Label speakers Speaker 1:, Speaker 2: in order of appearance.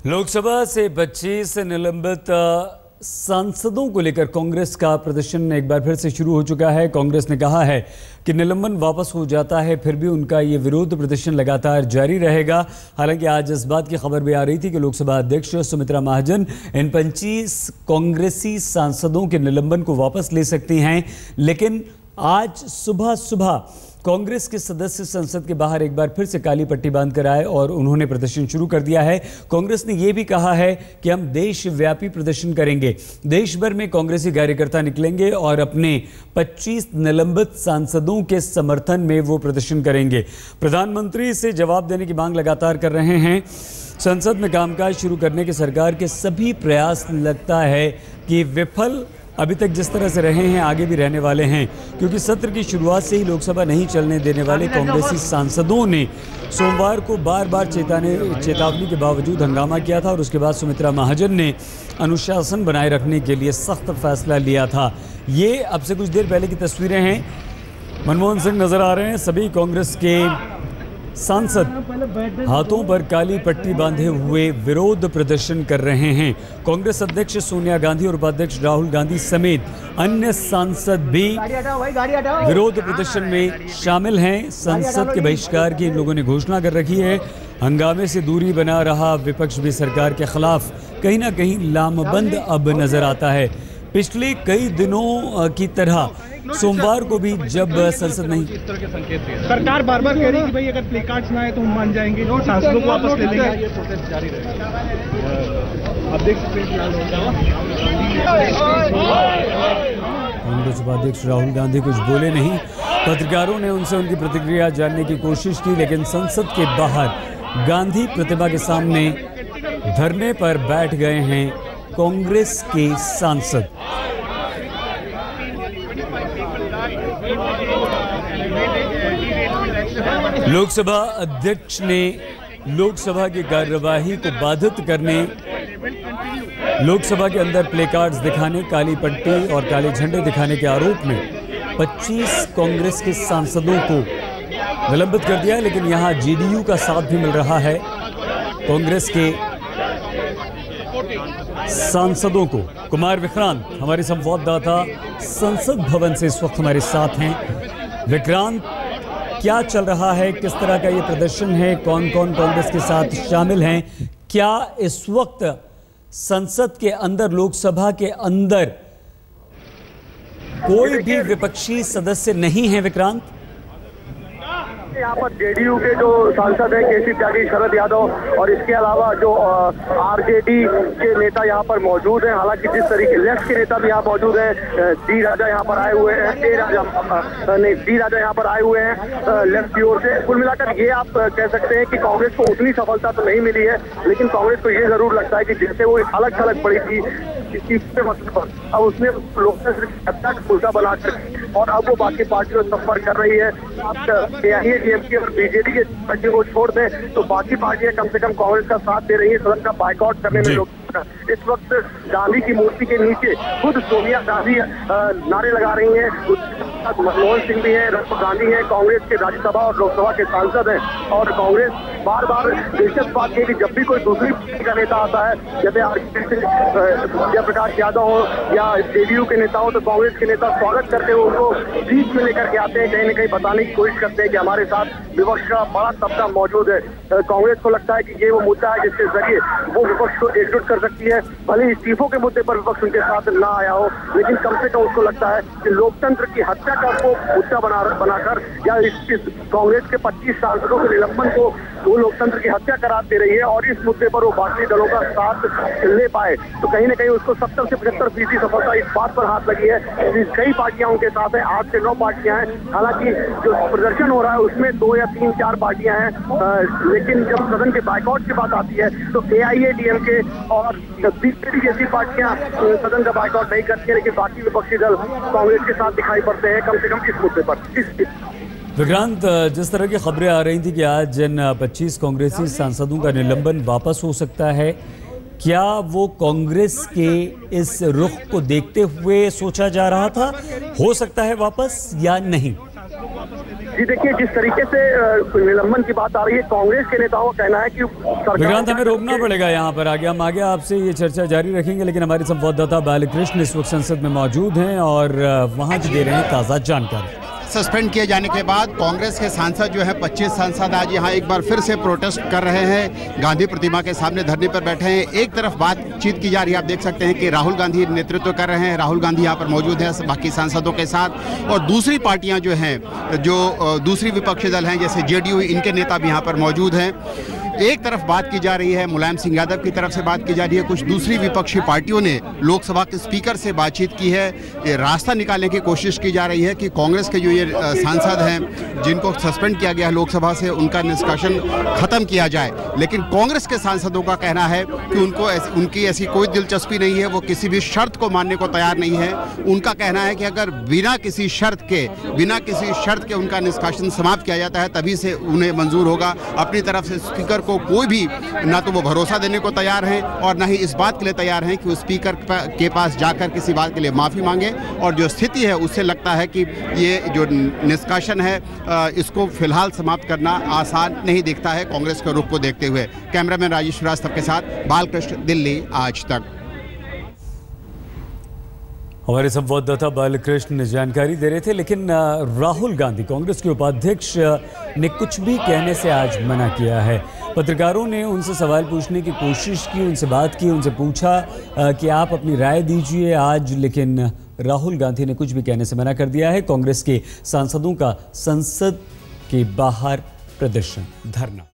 Speaker 1: लोकसभा से 25 निलंबित सांसदों को लेकर कांग्रेस का प्रदर्शन एक बार फिर से शुरू हो चुका है। कांग्रेस ने कहा है कि निलंबन वापस हो जाता है, फिर भी उनका ये विरोध प्रदर्शन लगातार जारी रहेगा। हालांकि आज इस बात की खबर भी आ रही थी कि लोकसभा अध्यक्ष सुमित्रा महाजन इन 25 कांग्रेसी सांसदों के निलंबन को वापस ले सकती हैं, लेकिन आज सुबह सुबह कांग्रेस के सदस्य संसद के बाहर एक बार फिर से काली पट्टी बांधकर आए और उन्होंने प्रदर्शन शुरू कर दिया है। कांग्रेस ने यह भी कहा है कि हम देशव्यापी प्रदर्शन करेंगे। देश भर में कांग्रेसी कार्यकर्ता निकलेंगे और अपने 25 निलंबित सांसदों के समर्थन में वो प्रदर्शन करेंगे। प्रधानमंत्री से जवाब देने की मांग लगातार कर रहे हैं। संसद में कामकाज शुरू करने के सरकार के सभी प्रयास लगता है कि विफल अभी तक जिस तरह से रहे हैं आगे भी रहने वाले हैं, क्योंकि सत्र की शुरुआत से ही लोकसभा नहीं चलने देने वाले कांग्रेसी सांसदों ने सोमवार को बार बार चेतावनी के बावजूद हंगामा किया था और उसके बाद सुमित्रा महाजन ने अनुशासन बनाए रखने के लिए सख्त फैसला लिया था। ये अब से कुछ देर पहले की तस्वीरें हैं। मनमोहन सिंह नजर आ रहे हैं। सभी कांग्रेस के सांसद हाथों पर काली पट्टी बांधे हुए विरोध प्रदर्शन कर रहे हैं। कांग्रेस अध्यक्ष सोनिया गांधी और उपाध्यक्ष राहुल गांधी समेत अन्य सांसद भी विरोध प्रदर्शन में शामिल हैं। संसद के बहिष्कार की इन लोगों ने घोषणा कर रखी है। हंगामे से दूरी बना रहा विपक्ष भी सरकार के खिलाफ कहीं ना कहीं लामबंद अब नजर आता है। पिछले कई दिनों की तरह सोमवार को भी जब संसद नहीं,
Speaker 2: सरकार बार बार कह रही है कि भाई अगर प्ले कार्ड्स ना आए तो हम मान जाएंगे, सांसदों को वापस ले लेंगे। ये प्रोटेस्ट जारी रहेगा। अब देख सकते हैं
Speaker 1: कांग्रेस उपाध्यक्ष राहुल गांधी कुछ बोले नहीं। पत्रकारों ने उनसे उनकी प्रतिक्रिया जानने की कोशिश की, लेकिन संसद के बाहर गांधी प्रतिमा के सामने धरने पर बैठ गए हैं कांग्रेस के सांसद। लोकसभा अध्यक्ष ने लोकसभा की कार्यवाही को बाधित करने, लोकसभा के अंदर प्ले कार्ड्स दिखाने, काली पट्टी और काले झंडे दिखाने के आरोप में 25 कांग्रेस के सांसदों को निलंबित कर दिया। लेकिन यहां जेडीयू का साथ भी मिल रहा है कांग्रेस के सांसदों को। कुमार विक्रांत हमारे संवाददाता संसद भवन से इस वक्त हमारे साथ हैं। विक्रांत, क्या चल रहा है, किस तरह का ये प्रदर्शन है, कौन कौन कांग्रेस के साथ शामिल हैं? क्या इस वक्त संसद के अंदर, लोकसभा के अंदर कोई भी विपक्षी सदस्य नहीं है? विक्रांत,
Speaker 3: यहाँ पर जेडीयू के जो सांसद हैं केसी त्यागी, शरद यादव और इसके अलावा जो आरजेडी के नेता यहाँ पर मौजूद हैं। हालांकि जिस तरीके लेफ्ट के नेता भी यहाँ मौजूद हैं, डी राजा यहाँ पर आए हुए हैं, डी राजा यहाँ पर आए हुए हैं लेफ्ट की ओर से। कुल मिलाकर ये आप कह सकते हैं कि कांग्रेस को उतनी सफलता तो नहीं मिली है, लेकिन कांग्रेस को ये जरूर लगता है कि जैसे वो अलग थलग पड़ी थी अब उसने लोकतंत्र की हत्या का मुद्दा बनाकर और अब वो बाकी पार्टियों से संपर्क कर रही है। एआईएडीएमके और बीजेडी के पार्टियों को छोड़ दें तो बाकी पार्टियां कम से कम कांग्रेस का साथ दे रही है सदन का बाइकआउट करने में। लोग इस वक्त गांधी की मूर्ति के नीचे खुद सोनिया गांधी नारे लगा रही हैं। मनमोहन सिंह भी हैं, राहुल गांधी हैं, कांग्रेस के राज्यसभा और लोकसभा के सांसद हैं। और कांग्रेस बार बार दिलचस्प बात है कि जब भी कोई दूसरी पार्टी का नेता आता है, जैसे जयप्रकाश यादव हो या जेडीयू के नेता हो, तो कांग्रेस के नेता स्वागत करते हुए उनको बीच में लेकर के आते हैं, कहीं न कहीं बताने की कोशिश करते हैं कि हमारे साथ विपक्ष का बड़ा तबका मौजूद है। कांग्रेस को लगता है कि ये वो मुद्दा है जिसके जरिए वो विपक्ष को एकजुट कर सकती है। भले इस्तीफों के मुद्दे पर विपक्ष उनके साथ ना आया हो, लेकिन कम से कम उसको लगता है कि लोकतंत्र की हत्या का वो मुद्दा बनाकर या इस कांग्रेस के 25 सांसदों के निलंबन को वो लोकतंत्र की हत्या करार दे रही है और इस मुद्दे पर वो बाकी दलों का साथ ले पाए तो कहीं ना कहीं उसको 70 से 75% सफलता इस बात पर हाथ लगी है कि कई पार्टियां उनके साथ हैं। 8 से 9 पार्टियां हैं। हालांकि जो प्रदर्शन हो रहा है उसमें 2 या 3-4 पार्टियां हैं, लेकिन जब सदन के बाइकआउट की बात आती है तो एआईएडीएमके और बीजेडी जैसी पार्टियां सदन का बाइकआउट नहीं करती है, लेकिन बाकी विपक्षी दल कांग्रेस के साथ दिखाई पड़ते हैं, कम से कम इस मुद्दे पर।
Speaker 1: विक्रांत, जिस तरह की खबरें आ रही थी कि आज जिन 25 कांग्रेसी सांसदों का निलंबन वापस हो सकता है, क्या वो कांग्रेस के इस रुख को देखते हुए सोचा जा रहा था, हो सकता है वापस या नहीं?
Speaker 3: जी देखिए, जिस तरीके से निलंबन की बात आ रही है, कांग्रेस के नेताओं का कहना है कि
Speaker 1: विक्रांत, हमें रोकना पड़ेगा यहाँ पर आगे। हम आगे आपसे ये चर्चा जारी रखेंगे, लेकिन हमारे संवाददाता बालकृष्ण इस वक्त संसद में मौजूद हैं और वहाँ की दे रहे हैं ताज़ा जानकारी।
Speaker 4: सस्पेंड किए जाने के बाद कांग्रेस के सांसद जो है 25 सांसद आज यहाँ एक बार फिर से प्रोटेस्ट कर रहे हैं। गांधी प्रतिमा के सामने धरने पर बैठे हैं। एक तरफ बातचीत की जा रही है, आप देख सकते हैं कि राहुल गांधी नेतृत्व कर रहे हैं। राहुल गांधी यहाँ पर मौजूद है बाकी सांसदों के साथ, और दूसरी पार्टियां जो हैं, जो दूसरी विपक्षी दल हैं जैसे जेडीयू, इनके नेता भी यहाँ पर मौजूद हैं। एक तरफ बात की जा रही है, मुलायम सिंह यादव की तरफ से बात की जा रही है। कुछ दूसरी विपक्षी पार्टियों ने लोकसभा के स्पीकर से बातचीत की है। ये रास्ता निकालने की कोशिश की जा रही है कि कांग्रेस के जो ये सांसद हैं जिनको सस्पेंड किया गया है लोकसभा से, उनका निष्कासन खत्म किया जाए। लेकिन कांग्रेस के सांसदों का कहना है कि उनकी ऐसी कोई दिलचस्पी नहीं है, वो किसी भी शर्त को मानने को तैयार नहीं है। उनका कहना है कि अगर बिना किसी शर्त के उनका निष्कासन समाप्त किया जाता है तभी से उन्हें मंजूर होगा। अपनी तरफ से स्पीकर को कोई भी ना तो वो भरोसा देने को तैयार हैं और ना ही इस बात के लिए तैयार हैं कि वो स्पीकर के पास जाकर किसी बात के लिए माफ़ी मांगे। और जो स्थिति है उससे लगता है कि ये जो निष्कासन है इसको फिलहाल समाप्त करना आसान नहीं दिखता है कांग्रेस के रुख को देखते हुए। कैमरामैन राजेश श्रीवास्तव के साथ बालकृष्ण, दिल्ली आज तक।
Speaker 1: हमारे संवाददाता बालकृष्ण जानकारी दे रहे थे। लेकिन राहुल गांधी, कांग्रेस के उपाध्यक्ष, ने कुछ भी कहने से आज मना किया है। पत्रकारों ने उनसे सवाल पूछने की कोशिश की, उनसे बात की, उनसे पूछा कि आप अपनी राय दीजिए आज, लेकिन राहुल गांधी ने कुछ भी कहने से मना कर दिया है। कांग्रेस के सांसदों का संसद के बाहर प्रदर्शन, धरना।